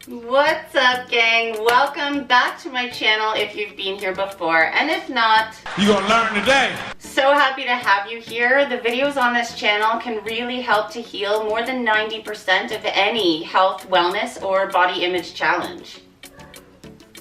What's up, gang? Welcome back to my channel if you've been here before, and if not, you're gonna learn today. So happy to have you here. The videos on this channel can really help to heal more than 90% of any health, wellness, or body image challenge.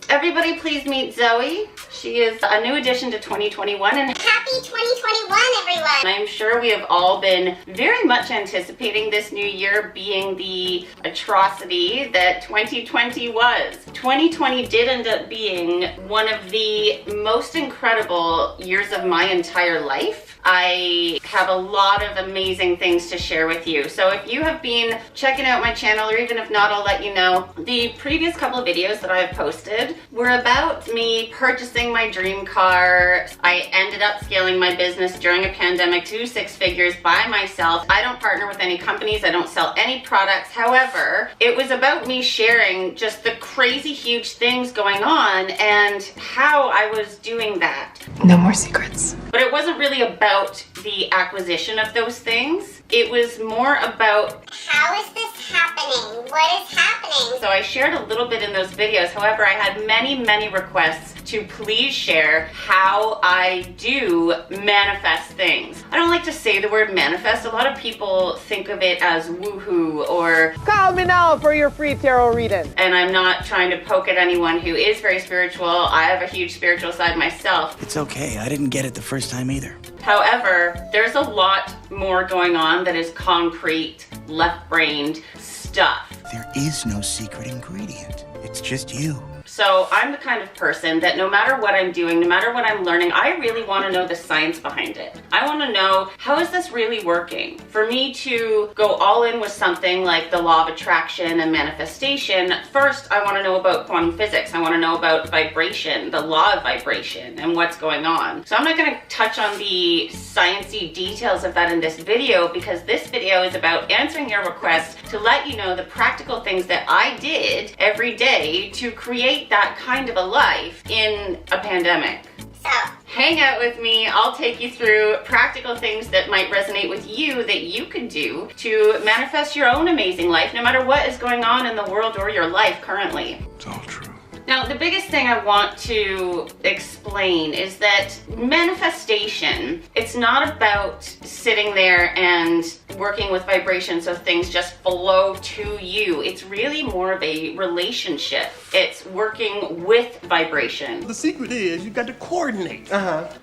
Everybody please meet Zoe. She is a new addition to 2021 and happy 2021, everyone! I'm sure we have all been very much anticipating this new year being the atrocity that 2020 was. 2020 did end up being one of the most incredible years of my entire life. I have a lot of amazing things to share with you. So if you have been checking out my channel, or even if not, I'll let you know. The previous couple of videos that I've posted were about me purchasing my dream car. I ended up scaling my business during a pandemic to 6 figures by myself. I don't partner with any companies. I don't sell any products. However, it was about me sharing just the crazy huge things going on and how I was doing that. No more secrets. But it wasn't really about the acquisition of those things. It was more about how is this happening? What is happening? So I shared a little bit in those videos. However, I had many requests to please share how I do manifest things. I don't like to say the word manifest. A lot of people think of it as woohoo or call me now for your free tarot reading. And I'm not trying to poke at anyone who is very spiritual. I have a huge spiritual side myself. It's okay. I didn't get it the first time either. However, there's a lot more going on that is concrete, left-brained stuff. There is no secret ingredient. It's just you. So I'm the kind of person that no matter what I'm doing, no matter what I'm learning, I really want to know the science behind it. I want to know, how is this really working? For me to go all in with something like the law of attraction and manifestation, first I want to know about quantum physics. I want to know about vibration, the law of vibration, and what's going on. So I'm not going to touch on the sciencey details of that in this video, because this video is about answering your requests to let you know the practical things that I did every day to create that kind of a life in a pandemic. So, hang out with me. I'll take you through practical things that might resonate with you that you can do to manifest your own amazing life, no matter what is going on in the world or your life currently. It's all true. Now, the biggest thing I want to explain is that manifestation, it's not about sitting there and working with vibration so things just flow to you. It's really more of a relationship. It's working with vibration. The secret is you got to coordinate.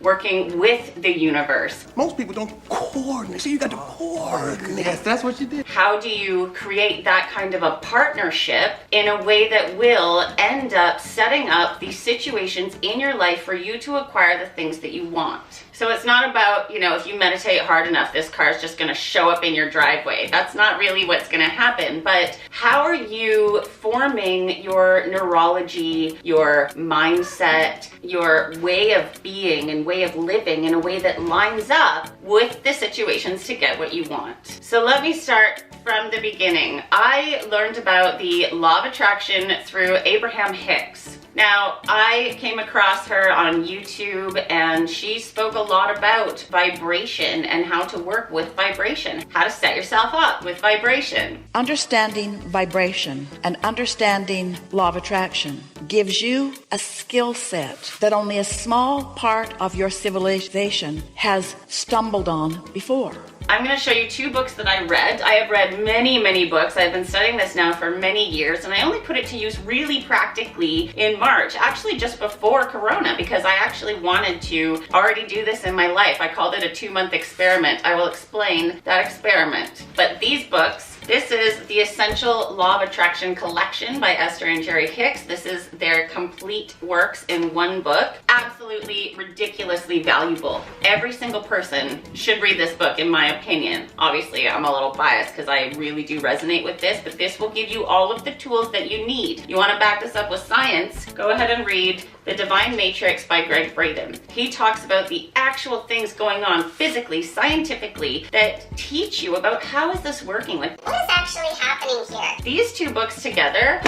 Working with the universe. Most people don't coordinate, so you got to coordinate. Yes, that's what you did. How do you create that kind of a partnership in a way that will end up setting up these situations in your life for you to acquire the things that you want? So it's not about, you know, if you meditate hard enough, this car is just going to show up in your driveway. That's not really what's going to happen. But how are you forming your neurology, your mindset, your way of being and way of living in a way that lines up with the situations to get what you want? So let me start from the beginning. I learned about the law of attraction through Abraham Hicks. Now, I came across her on YouTube and she spoke a lot about vibration and how to work with vibration, how to set yourself up with vibration. Understanding vibration and understanding law of attraction gives you a skill set that only a small part of your civilization has stumbled on before. I'm going to show you 2 books that I read. I have read many books. I've been studying this now for many years, and I only put it to use really practically in March, actually just before Corona, because I actually wanted to already do this in my life. I called it a 2-month experiment. I will explain that experiment. But these books, this is the Essential Law of Attraction Collection by Esther and Jerry Hicks. This is their complete works in one book. Absolutely ridiculously valuable. Every single person should read this book, in my opinion. Obviously, I'm a little biased because I really do resonate with this, but this will give you all of the tools that you need. You want to back this up with science? Go ahead and read The Divine Matrix by Biorhythm. He talks about the actual things going on physically, scientifically, that teach you about how is this working. Like, what is actually happening here? These 2 books together,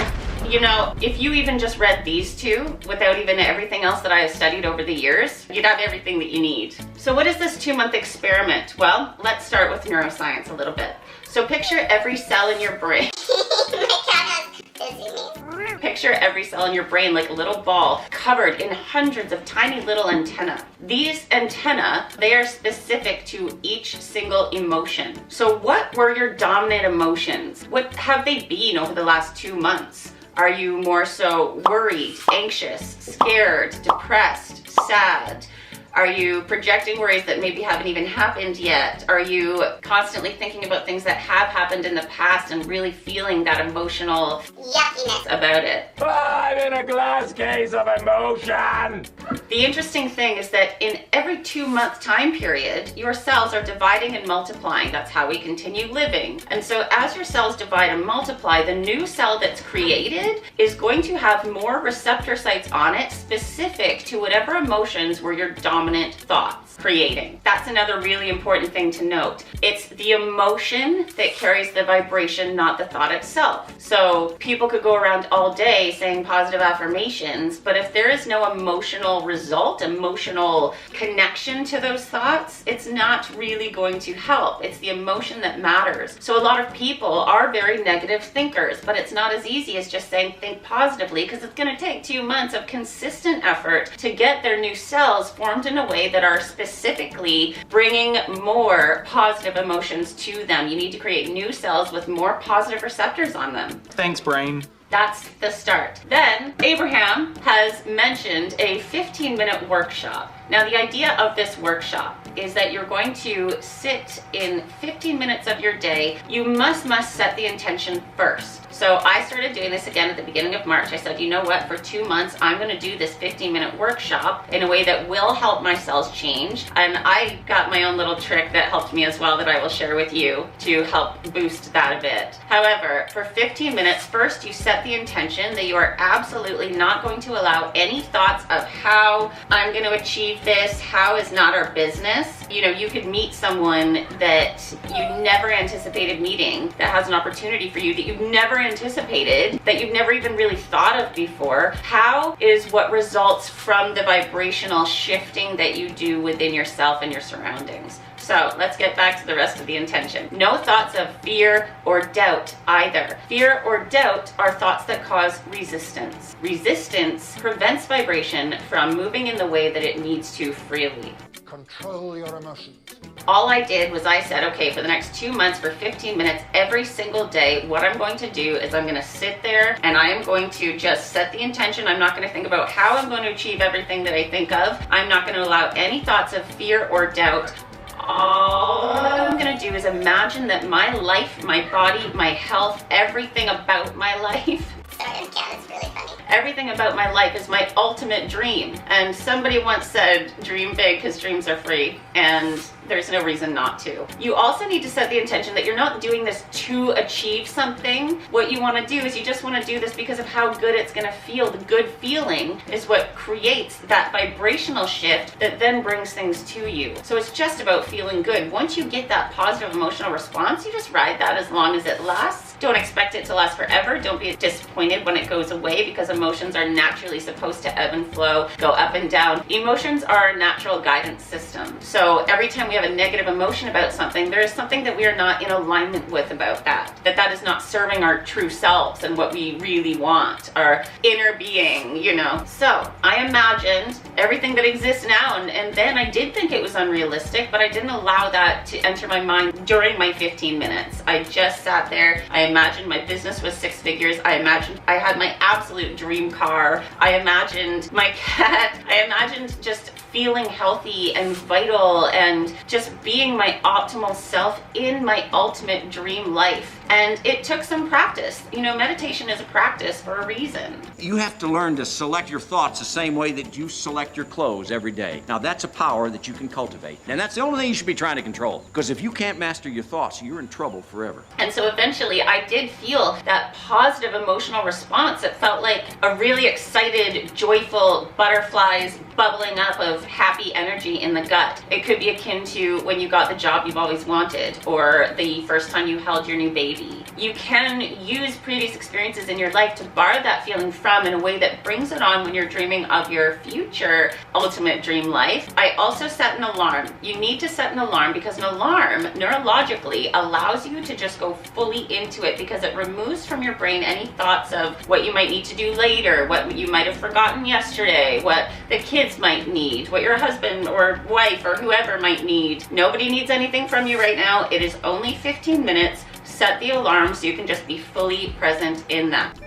you know, if you even just read these 2 without even everything else that I have studied over the years, you'd have everything that you need. So what is this 2-month experiment? Well, let's start with neuroscience a little bit. So picture every cell in your brain. My cat has busy me. Picture every cell in your brain like a little ball covered in hundreds of tiny little antennae. These antennae, they are specific to each single emotion. So what were your dominant emotions? What have they been over the last 2 months? Are you more so worried, anxious, scared, depressed, sad? Are you projecting worries that maybe haven't even happened yet? Are you constantly thinking about things that have happened in the past and really feeling that emotional Yuckiness. about it? I'm in a glass case of emotion! The interesting thing is that in every 2-month time period, your cells are dividing and multiplying. That's how we continue living. And so as your cells divide and multiply, the new cell that's created is going to have more receptor sites on it specific to whatever emotions were your dominant thoughts creating. That's another really important thing to note. It's the emotion that carries the vibration, not the thought itself. So people could go around all day saying positive affirmations, but if there is no emotional result, emotional connection to those thoughts, it's not really going to help. It's the emotion that matters. So a lot of people are very negative thinkers, but it's not as easy as just saying think positively, because it's going to take 2 months of consistent effort to get their new cells formed in a way that are specifically bringing more positive emotions to them. You need to create new cells with more positive receptors on them. Thanks, brain. That's the start. Then Abraham has mentioned a 15-minute workshop. Now the idea of this workshop is that you're going to sit in 15 minutes of your day. You must set the intention first. So I started doing this again at the beginning of March. I said, you know what, for 2 months, I'm gonna do this 15-minute workshop in a way that will help my cells change. And I got my own little trick that helped me as well that I will share with you to help boost that a bit. However, for 15 minutes, first you set the intention that you are absolutely not going to allow any thoughts of how I'm gonna achieve this, how is not our business. You know, you could meet someone that you never anticipated meeting, that has an opportunity for you that you've never anticipated, that you've never even really thought of before. How is what results from the vibrational shifting that you do within yourself and your surroundings. So let's get back to the rest of the intention. No thoughts of fear or doubt either. Fear or doubt are thoughts that cause resistance. Resistance prevents vibration from moving in the way that it needs to freely. Control your emotions. All I did was I said, okay, for the next 2 months, for 15 minutes, every single day, what I'm going to do is I'm going to sit there and I am going to just set the intention. I'm not going to think about how I'm going to achieve everything that I think of. I'm not going to allow any thoughts of fear or doubt. All I'm going to do is imagine that my life, my body, my health, everything about my life, Sorry, again, it's really funny. everything about my life is my ultimate dream. And somebody once said, dream big because dreams are free. And there's no reason not to. You also need to set the intention that you're not doing this to achieve something. What you want to do is you just want to do this because of how good it's going to feel. The good feeling is what creates that vibrational shift that then brings things to you. So it's just about feeling good. Once you get that positive emotional response, you just ride that as long as it lasts. Don't expect it to last forever. Don't be disappointed when it goes away, because emotions are naturally supposed to ebb and flow, go up and down. Emotions are a natural guidance system. So every time we have a negative emotion about something, there is something that we are not in alignment with about that. That is not serving our true selves and what we really want, our inner being, you know. So I imagined everything that exists now, and then I did think it was unrealistic, but I didn't allow that to enter my mind during my 15 minutes. I just sat there. I imagined my business was 6 figures. I imagined I had my absolute dream car. I imagined my cat. I imagined just feeling healthy and vital and just being my optimal self in my ultimate dream life. And it took some practice. You know, meditation is a practice for a reason. You have to learn to select your thoughts the same way that you select your clothes every day. Now that's a power that you can cultivate. And that's the only thing you should be trying to control. Because if you can't master your thoughts, you're in trouble forever. And so eventually I did feel that positive emotional response. It felt like a really excited, joyful butterflies bubbling up of happy energy in the gut. It could be akin to when you got the job you've always wanted, or the first time you held your new baby, maybe. You can use previous experiences in your life to borrow that feeling from in a way that brings it on when you're dreaming of your future ultimate dream life. I also set an alarm. You need to set an alarm because an alarm neurologically allows you to just go fully into it, because it removes from your brain any thoughts of what you might need to do later, what you might have forgotten yesterday, what the kids might need, what your husband or wife or whoever might need. Nobody needs anything from you right now. It is only 15 minutes. Set the alarm so you can just be fully present in that.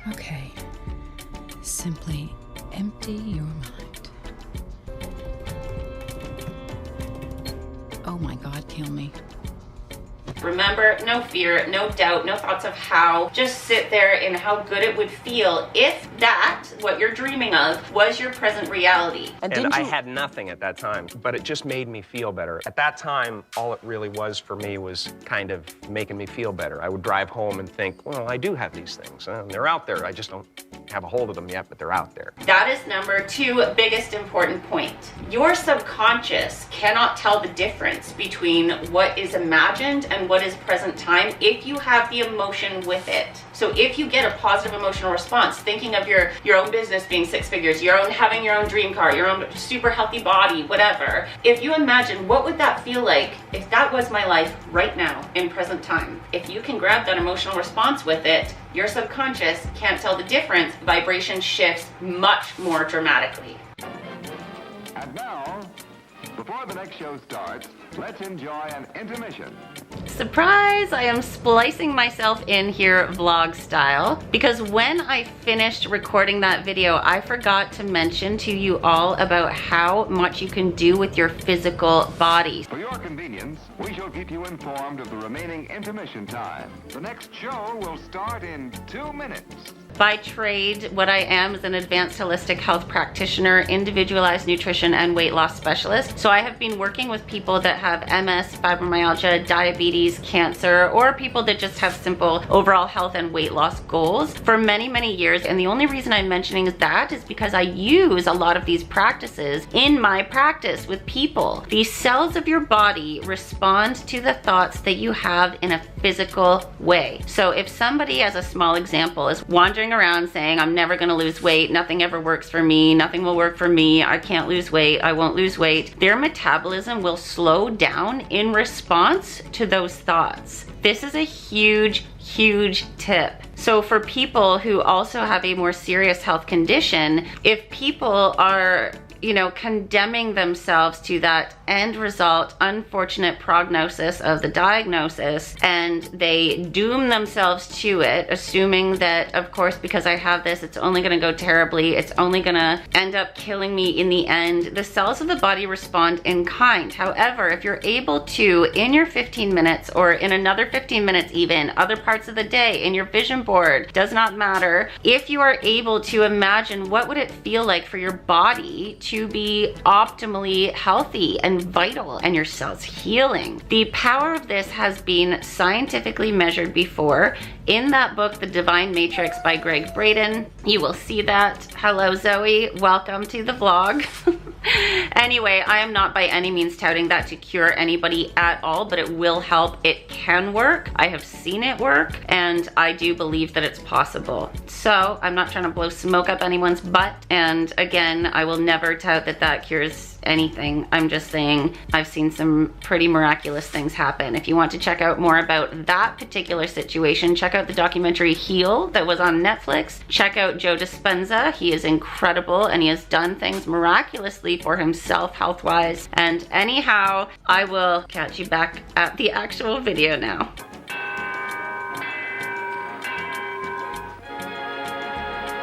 Okay. Simply empty your mind. Oh my God, kill me. Remember, no fear, no doubt, no thoughts of how. Just sit there in how good it would feel if that, what you're dreaming of, was your present reality. And I had nothing at that time, but it just made me feel better. At that time, all it really was for me was kind of making me feel better. I would drive home and think, well, I do have these things. They're out there. I just don't have a hold of them yet, but they're out there. That is number 2 biggest important point. Your subconscious cannot tell the difference between what is imagined and what is present time if you have the emotion with it. So if you get a positive emotional response, thinking of your own business being 6 figures, having your own dream car, your own super healthy body, whatever, if you imagine what would that feel like if that was my life right now in present time, if you can grab that emotional response with it, your subconscious can't tell the difference. Vibration shifts much more dramatically. And now, before the next show starts, let's enjoy an intermission. Surprise! I am splicing myself in here vlog style because when I finished recording that video, I forgot to mention to you all about how much you can do with your physical body. For your convenience, we shall keep you informed of the remaining intermission time. The next show will start in 2 minutes. By trade, what I am is an advanced holistic health practitioner, individualized nutrition and weight loss specialist. So I have been working with people that have MS, fibromyalgia, diabetes, cancer, or people that just have simple overall health and weight loss goals for many, many years. And the only reason I'm mentioning that is because I use a lot of these practices in my practice with people. These cells of your body respond to the thoughts that you have in a physical way. So if somebody, as a small example, is wandering around saying, I'm never gonna lose weight, nothing ever works for me, nothing will work for me, I can't lose weight, I won't lose weight, their metabolism will slow down in response to those thoughts. This is a huge, huge tip. So for people who also have a more serious health condition, if people are condemning themselves to that end result, unfortunate prognosis of the diagnosis, and they doom themselves to it, assuming that, of course, because I have this, it's only gonna go terribly, it's only gonna end up killing me in the end. The cells of the body respond in kind. However, if you're able to, in your 15 minutes, or in another 15 minutes even, other parts of the day, in your vision board, does not matter, if you are able to imagine what would it feel like for your body to be optimally healthy and vital and your cells healing. The power of this has been scientifically measured before in that book, The Divine Matrix by Greg Braden. You will see that. Hello, Zoe. Welcome to the vlog. Anyway, I am not by any means touting that to cure anybody at all, but it will help. It can work. I have seen it work, and I do believe that it's possible. So I'm not trying to blow smoke up anyone's butt, and again, I will never tout that that cures anything. I'm just saying I've seen some pretty miraculous things happen. If you want to check out more about that particular situation, check out the documentary Heal that was on Netflix. Check out Joe Dispenza. He is incredible and he has done things miraculously for himself health-wise. And anyhow, I will catch you back at the actual video now.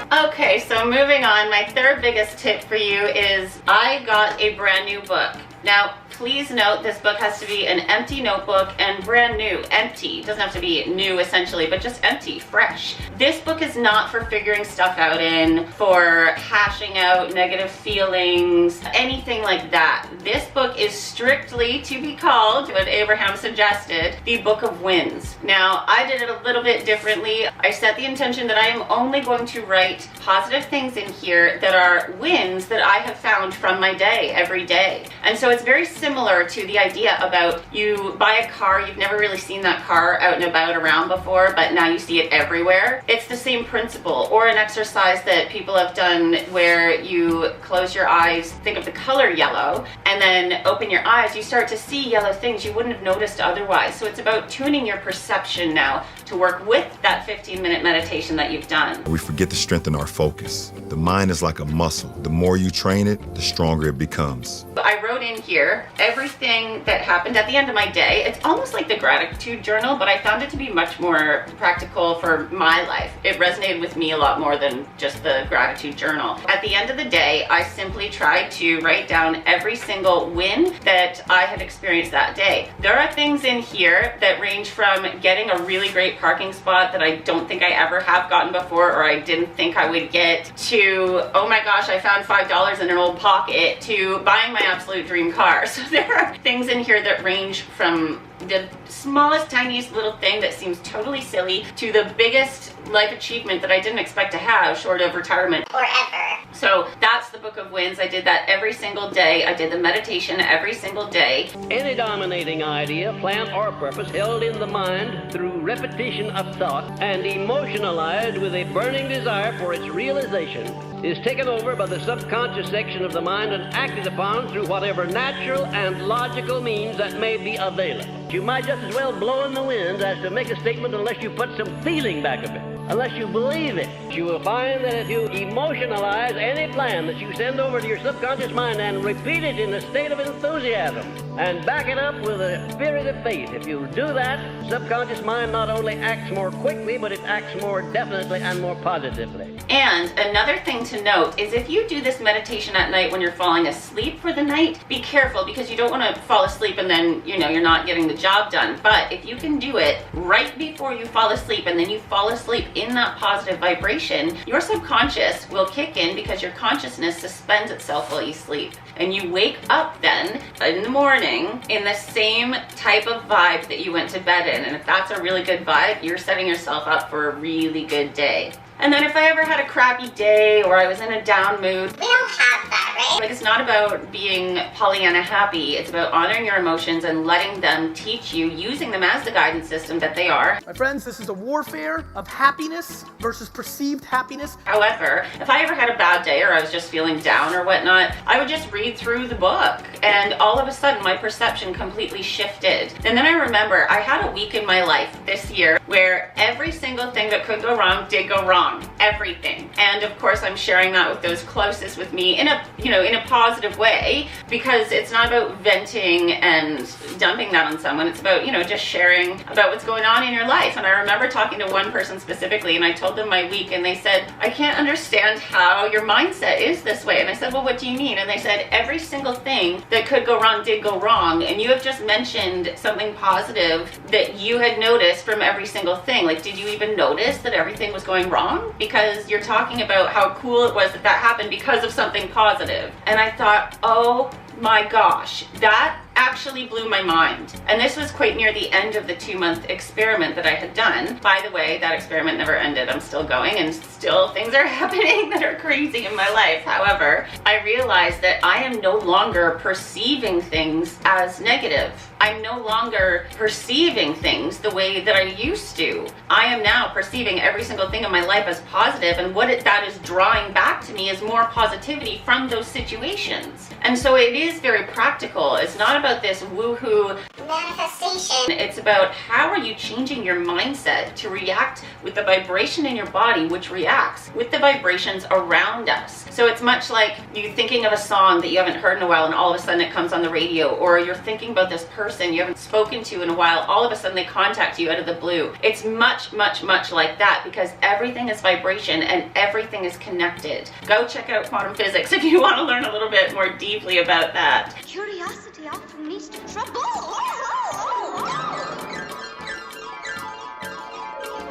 Okay, so moving on, my third biggest tip for you is I got a brand new book. Now, please note this book has to be an empty notebook and brand new, empty. It doesn't have to be new essentially, but just empty, fresh. This book is not for figuring stuff out in, for hashing out negative feelings, anything like that. This book is strictly to be called, what Abraham suggested, the Book of Wins. Now, I did it a little bit differently. I set the intention that I am only going to write positive things in here that are wins that I have found from my day, every day. And so it's very simple. similar to the idea about you buy a car, you've never really seen that car out and about around before, but now you see it everywhere. It's the same principle. Or an exercise that people have done where you close your eyes, think of the color yellow, and then open your eyes, you start to see yellow things you wouldn't have noticed otherwise. So it's about tuning your perception now to work with that 15-minute meditation that you've done. We forget to strengthen our focus. The mind is like a muscle. The more you train it, the stronger it becomes. I wrote in here everything that happened at the end of my day. It's almost like the gratitude journal, but I found it to be much more practical for my life. It resonated with me a lot more than just the gratitude journal. At the end of the day, I simply tried to write down every single win that I had experienced that day. There are things in here that range from getting a really great parking spot that I don't think I ever have gotten before, or I didn't think I would get, to, oh my gosh, I found $5 in an old pocket, to buying my absolute dream car. So there are things in here that range from the smallest, tiniest little thing that seems totally silly to the biggest life achievement that I didn't expect to have short of retirement. Or ever. So that's the Book of Wins. I did that every single day. I did the meditation every single day. Any dominating idea, plan, or purpose held in the mind through repetition of thought and emotionalized with a burning desire for its realization is taken over by the subconscious section of the mind and acted upon through whatever natural and logical means that may be available. You might just as well blow in the wind as to make a statement unless you put some feeling back of it, unless you believe it. You will find that if you emotionalize any plan that you send over to your subconscious mind and repeat it in a state of enthusiasm and back it up with a spirit of faith, if you do that, subconscious mind not only acts more quickly, but it acts more definitely and more positively. And another thing to note is if you do this meditation at night when you're falling asleep for the night, be careful, because you don't want to fall asleep and then, you know, you're not getting the job done. But if you can do it right before you fall asleep and then you fall asleep in that positive vibration, your subconscious will kick in because your consciousness suspends itself while you sleep. And you wake up then in the morning in the same type of vibe that you went to bed in. And if that's a really good vibe, you're setting yourself up for a really good day. And then if I ever had a crappy day or I was in a down mood, we don't have that, right? Like, it's not about being Pollyanna happy. It's about honoring your emotions and letting them teach you, using them as the guidance system that they are. My friends, this is a warfare of happiness versus perceived happiness. However, if I ever had a bad day or I was just feeling down or whatnot, I would just read through the book and all of a sudden my perception completely shifted. And then I remember I had a week in my life this year where every single thing that could go wrong did go wrong. Everything. And of course I'm sharing that with those closest with me in a, you know, in a positive way, because it's not about venting and dumping that on someone. It's about, you know, just sharing about what's going on in your life. And I remember talking to one person specifically and I told them my week and they said, I can't understand how your mindset is this way. And I said, well, what do you mean? And they said, every single thing that could go wrong did go wrong. And you have just mentioned something positive that you had noticed from every single thing. Like, did you even notice that everything was going wrong? Because you're talking about how cool it was that that happened because of something positive. And I thought, oh my gosh, that actually blew my mind. And this was quite near the end of the 2-month experiment that I had done. By the way, that experiment never ended. I'm still going and still things are happening that are crazy in my life. However, I realized that I am no longer perceiving things as negative. I'm no longer perceiving things the way that I used to. I am now perceiving every single thing in my life as positive, and what that is drawing back to me is more positivity from those situations. And so it is very practical. It's not about this woohoo manifestation. It's about how are you changing your mindset to react with the vibration in your body, which reacts with the vibrations around us. So it's much like you thinking of a song that you haven't heard in a while and all of a sudden it comes on the radio, or you're thinking about this person you haven't spoken to in a while, all of a sudden they contact you out of the blue. It's much, much, much like that, because everything is vibration and everything is connected. Go check out quantum physics if you want to learn a little bit more deeply about that. Curiosity often leads to trouble.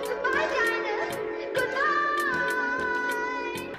Goodbye, Dinah. Goodbye.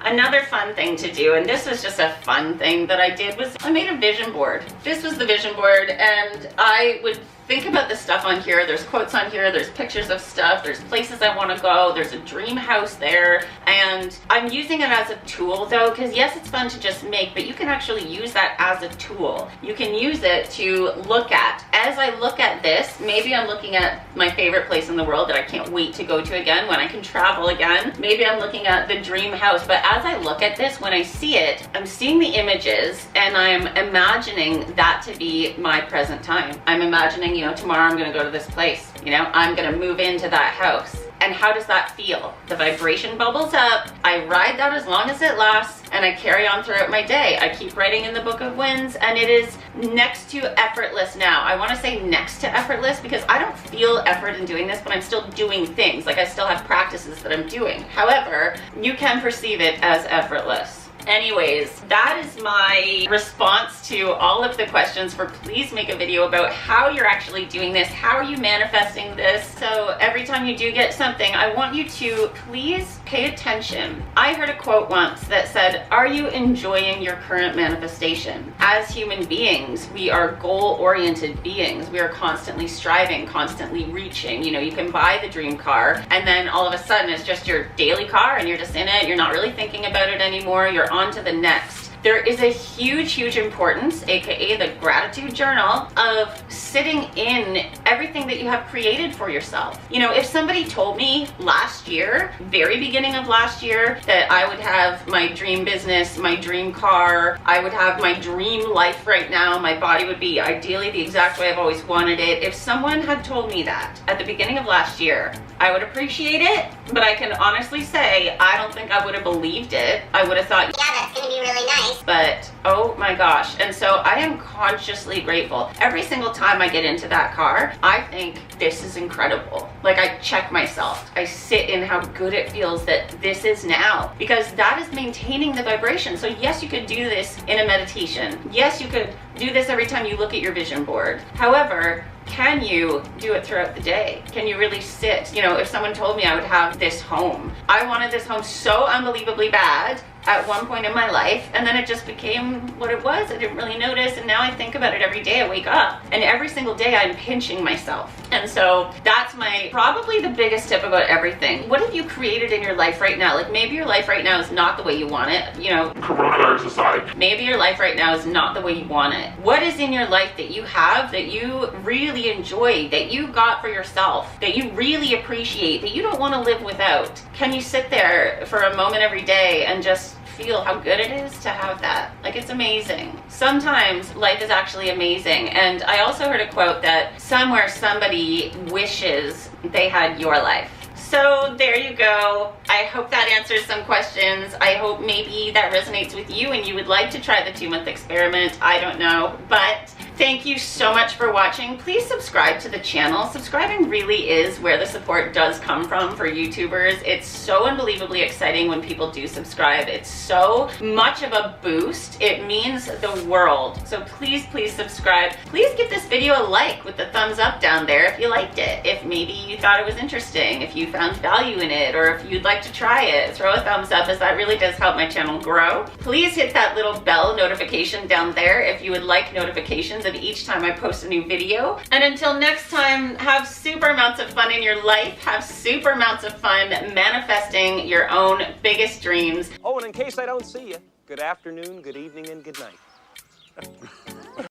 Another fun thing to do, and this was just a fun thing that I did, was I made a vision board. This was the vision board, and I would think about the stuff on here. There's quotes on here, there's pictures of stuff, there's places I want to go, there's a dream house there, and I'm using it as a tool though, because yes, it's fun to just make, but you can actually use that as a tool. You can use it to look at. As I look at this, maybe I'm looking at my favorite place in the world that I can't wait to go to again when I can travel again. Maybe I'm looking at the dream house, but as I look at this, when I see it, I'm seeing the images and I'm imagining that to be my present time. I'm imagining, you know, tomorrow I'm gonna go to this place, you know, I'm gonna move into that house. And how does that feel? The vibration bubbles up, I ride that as long as it lasts, and I carry on throughout my day. I keep writing in the Book of Winds, and it is next to effortless now. I wanna say next to effortless because I don't feel effort in doing this, but I'm still doing things. Like I still have practices that I'm doing. However, you can perceive it as effortless. Anyways, that is my response to all of the questions for please make a video about how you're actually doing this, how are you manifesting this. So every time you do get something, I want you to please pay attention. I heard a quote once that said, are you enjoying your current manifestation? As human beings, we are goal-oriented beings. We are constantly striving, constantly reaching. You know, you can buy the dream car and then all of a sudden it's just your daily car and you're just in it. You're not really thinking about it anymore. You're on to the next. There is a huge importance, aka the gratitude journal, of sitting in everything that you have created for yourself. You know, if somebody told me last year, very beginning of last year, that I would have my dream business, my dream car, I would have my dream life right now, my body would be ideally the exact way I've always wanted it. If someone had told me that at the beginning of last year, I would appreciate it, but I can honestly say, I don't think I would have believed it. I would have thought, yeah, that's gonna be really nice. But oh my gosh. And so I am consciously grateful. Every single time I get into that car, I think this is incredible. Like I check myself. I sit in how good it feels that this is now, because that is maintaining the vibration. So yes, you could do this in a meditation. Yes, you could do this every time you look at your vision board. However, can you do it throughout the day? Can you really sit? You know, if someone told me I would have this home, I wanted this home so unbelievably bad at one point in my life, and then it just became what it was. I didn't really notice, and now I think about it every day I wake up, and every single day I'm pinching myself. And so that's my probably the biggest tip about everything. What have you created in your life right now? Like maybe your life right now is not the way you want it, you know, coronavirus aside. Maybe your life right now is not the way you want it. What is in your life that you have that you really enjoy, that you got for yourself, that you really appreciate, that you don't want to live without? Can you sit there for a moment every day and just feel how good it is to have that? Like, it's amazing. Sometimes life is actually amazing. And I also heard a quote that somewhere somebody wishes they had your life. So there you go. I hope that answers some questions. I hope maybe that resonates with you and you would like to try the 2-month experiment. I don't know, but thank you so much for watching. Please subscribe to the channel. Subscribing really is where the support does come from for YouTubers. It's so unbelievably exciting when people do subscribe. It's so much of a boost. It means the world. So please, please subscribe. Please give this video a like with the thumbs up down there if you liked it. If maybe you thought it was interesting, if you found value in it, or if you'd like to try it, throw a thumbs up, as that really does help my channel grow. Please hit that little bell notification down there if you would like notifications of each time I post a new video. And until next time, have super amounts of fun in your life. Have super amounts of fun manifesting your own biggest dreams. Oh, and in case I don't see you, good afternoon, good evening, and good night.